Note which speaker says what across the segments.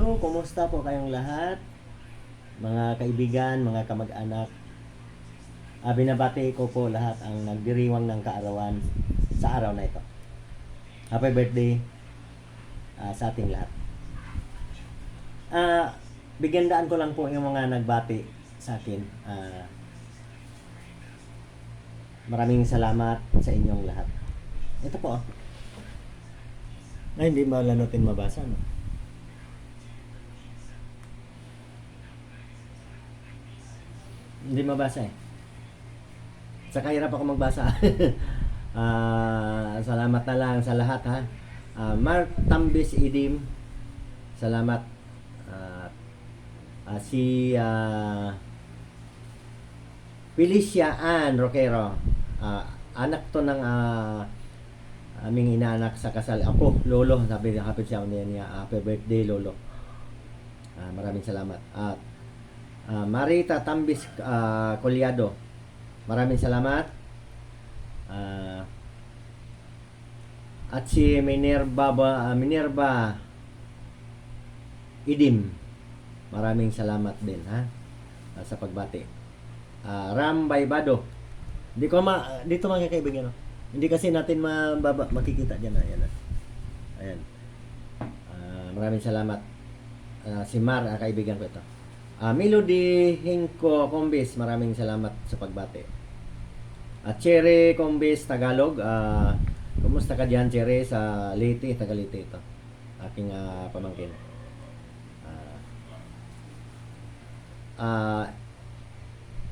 Speaker 1: Hello, kumusta po kayong lahat? Mga kaibigan, mga kamag-anak. Binabati ko po lahat ang nagdiriwang ng kaarawan sa araw na ito. Happy birthday sa ating lahat. Bigyan daan ko lang po yung mga nagbati sa akin. Maraming salamat sa inyong lahat. Ito po. Ay, hindi malanutin mabasa, no? Hindi mabasa eh. Saka hirap ako magbasa. Salamat na lang sa lahat ha. Mark Tambis Idim, salamat. Si Felicia Ann Roquero, anak to ng aming inaanak sa kasal. Ako, lolo, sabi niya, happy siya niya, happy birthday lolo. Maraming salamat. At Marita Tambis Colyado, maraming salamat. At si Minerva Idim, maraming salamat din ha sa pagbati. Ram Baybado, dito mga kaibigan, no? Hindi kasi natin makikita diyan, ayan. Ayan. Maraming salamat. Si Mar, kaibigan ko ito. Melody Hinko Combis, maraming salamat sa pagbati. Cherry Combis Tagalog, kumusta ka diyan Cherry sa Leyte, taga Leyte ito. Aking pamangkin.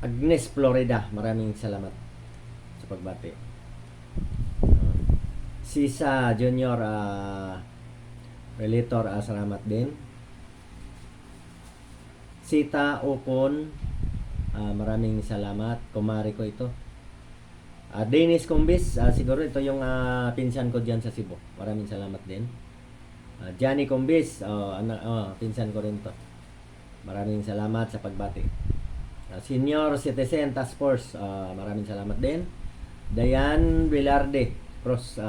Speaker 1: Agnes Florida, maraming salamat sa pagbati. Sisa Junior Relator, salamat din. Sita Okon, maraming salamat. Kumari ko ito. Dennis Combis, siguro ito yung pinsan ko diyan sa Cebu. Maraming salamat din. Johnny Combis, pinsan ko rin to. Maraming salamat sa pagbati. Senior Citizen Task Force, maraming salamat din. Dayan Velarde Cross,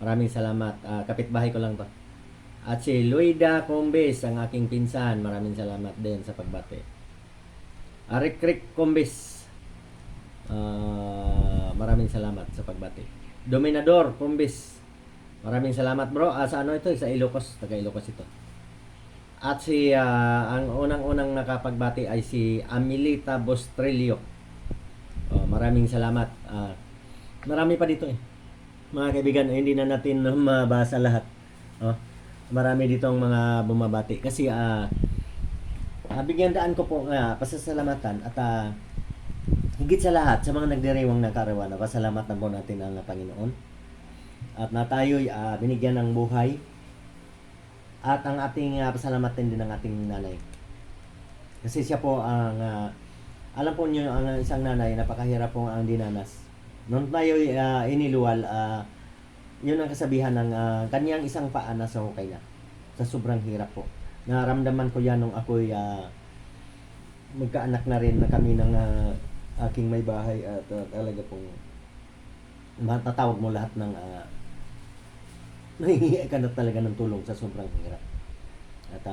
Speaker 1: maraming salamat. Kapitbahay ko lang to. At si Luida Combis, ang aking pinsan, maraming salamat din sa pagbati. Rick Combis, maraming salamat sa pagbati. Dominador Combis, maraming salamat bro. Sa ano ito? Sa Ilocos, taga Ilocos ito. At si ang unang-unang nakapagbati ay si Amelita Bostrelio. Maraming salamat. Marami pa dito eh. Mga kaibigan, hindi na natin mabasa lahat. Marami ditong mga bumabati kasi bigyan daan ko po pasasalamatan at higit sa lahat sa mga nagdiriwang ng kaarawan, pasalamat na po natin ang Panginoon at na tayo'y binigyan ng buhay at ang ating pasalamatin din ng ating nanay kasi siya po ang alam po niyo ang isang nanay, napakahirap po ang dinanas noon tayo'y iniluwal. Yun ang kasabihan ng kanyang isang paa na sa hukay na. Sa sobrang hirap po. Naramdaman ko yan nung ako'y magkaanak na rin na kami ng aking may bahay at talaga pong matatawag mo lahat ng nahihiya ka na talaga ng tulong sa sobrang hirap. At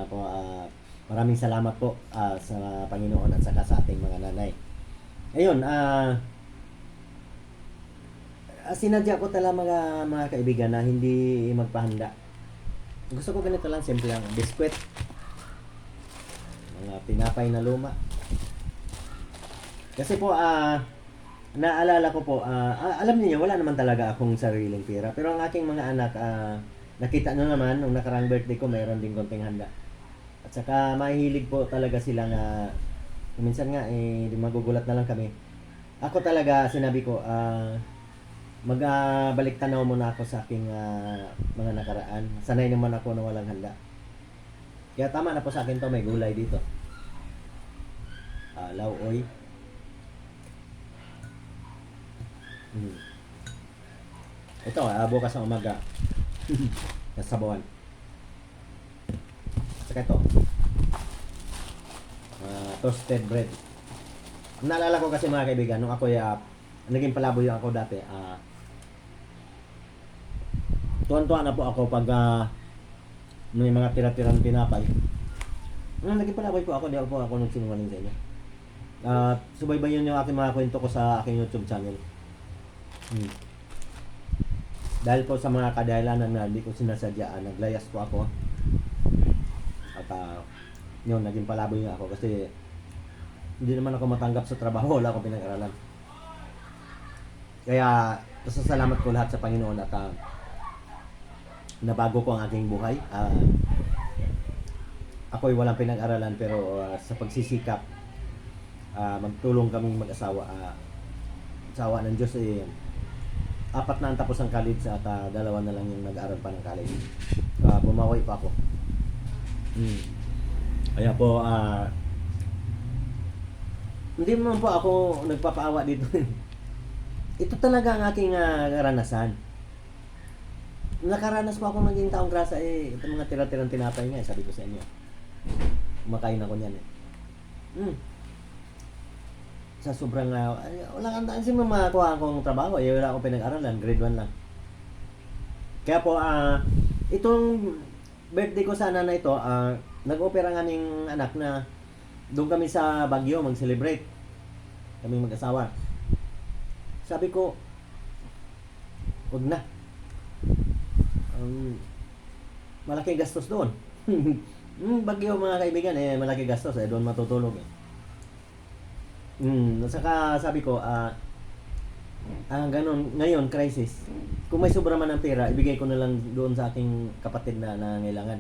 Speaker 1: maraming salamat po sa Panginoon at saka sa ating mga nanay. Ayun, sinadya ko talaga mga kaibigan na hindi magpahanda. Gusto ko ganito lang, simple lang. Biskwit, mga tinapay na luma. Kasi po, naalala ko po, alam niyo wala naman talaga akong sariling pera. Pero ang aking mga anak, nakita nyo naman, nung nakarang birthday ko, mayroon din konting handa. At saka, mahihilig po talaga sila na, minsan nga, magugulat na lang kami. Ako talaga, sinabi ko, magbalik tanaw muna ako sa aking mga nakaraan. Sanay naman ako na walang handa. Kaya tama na po sa akin to, may gulay dito. Lauoy. Ito, bukas ng umaga. Sasabawan. Saka ito. Toasted bread. Naalala ko kasi mga kaibigan, nung ako naging palaboy ako dati, tuwan-tuwa na po ako pag may mga tira-tirang tinapay. Naging palaboy po ako, di po ako nagsinungaling sa inyo. Subaybayan yung aking mga kwento ko sa aking YouTube channel. Hmm. Dahil po sa mga kadahilanan na hindi ko sinasadyaan, naglayas po ako. At yun, naging palaboy nga ako kasi hindi naman ako matanggap sa trabaho, wala akong pinag-aralan. Kaya, pasasalamat ko lahat sa Panginoon at nabago ko ang aking buhay. Ako'y walang pinag-aralan pero sa pagsisikap, magtulong kaming mag-asawa. Asawa ng Diyos apat na ang tapos ng college at dalawa na lang yung nag-aaral pa ng college. Bumawi pa ako. Kaya po, hindi naman po ako nagpapaawa dito. Ito talaga ang aking karanasan. Nakaranas po ako maging taong grasa ito mga tira-tirang tinapay nga, sabi ko sa inyo. Kumakain ako niyan Sa sobrang wala kang daan si mamakuha akong trabaho, wala akong pinag-aralan, grade 1 lang. Kaya po itong birthday ko sana na ito, nag-opera ng aming anak na doon kami sa Baguio mag-celebrate. Kaming mag-asawa. Sabi ko, wag na. Malaki gastos doon. Baguio mga kaibigan, malaki gastos, doon matutulog. Saka sabi ko, ganun, ngayon, crisis. Kung may sobra man ng pera, ibigay ko na lang doon sa aking kapatid na nangailangan.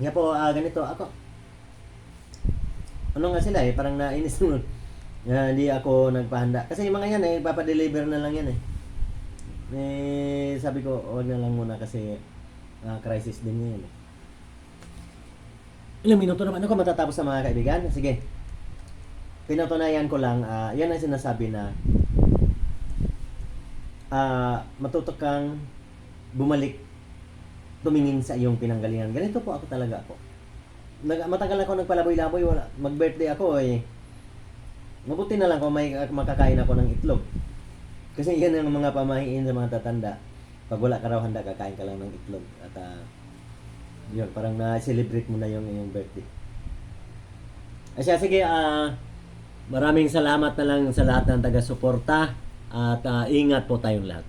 Speaker 1: Kaya po, ganito, ako, ano nga sila parang nainis nun. Hindi ako nagpahanda. Kasi yung mga yan papadeliver na lang yan sabi ko, wag na lang muna kasi crisis din yan Ilang minuto naman ako matatapos sa mga kaibigan. Sige. Pinatunayan ko lang, yan ang sinasabi na matuto kang bumalik, tumingin sa iyong pinanggalingan. Ganito po ako talaga ako. Matagal ako nagpalaboy-laboy, mag-birthday ako mabuti na lang kung may makakain ako ng itlog. Kasi yan ang mga pamahiin sa mga tatanda. Pag wala ka raw handa, kakain ka lang ng itlog. At yun, parang na-celebrate mo na yung iyong birthday. Sige, maraming salamat na lang sa lahat ng taga-suporta at ingat po tayong lahat.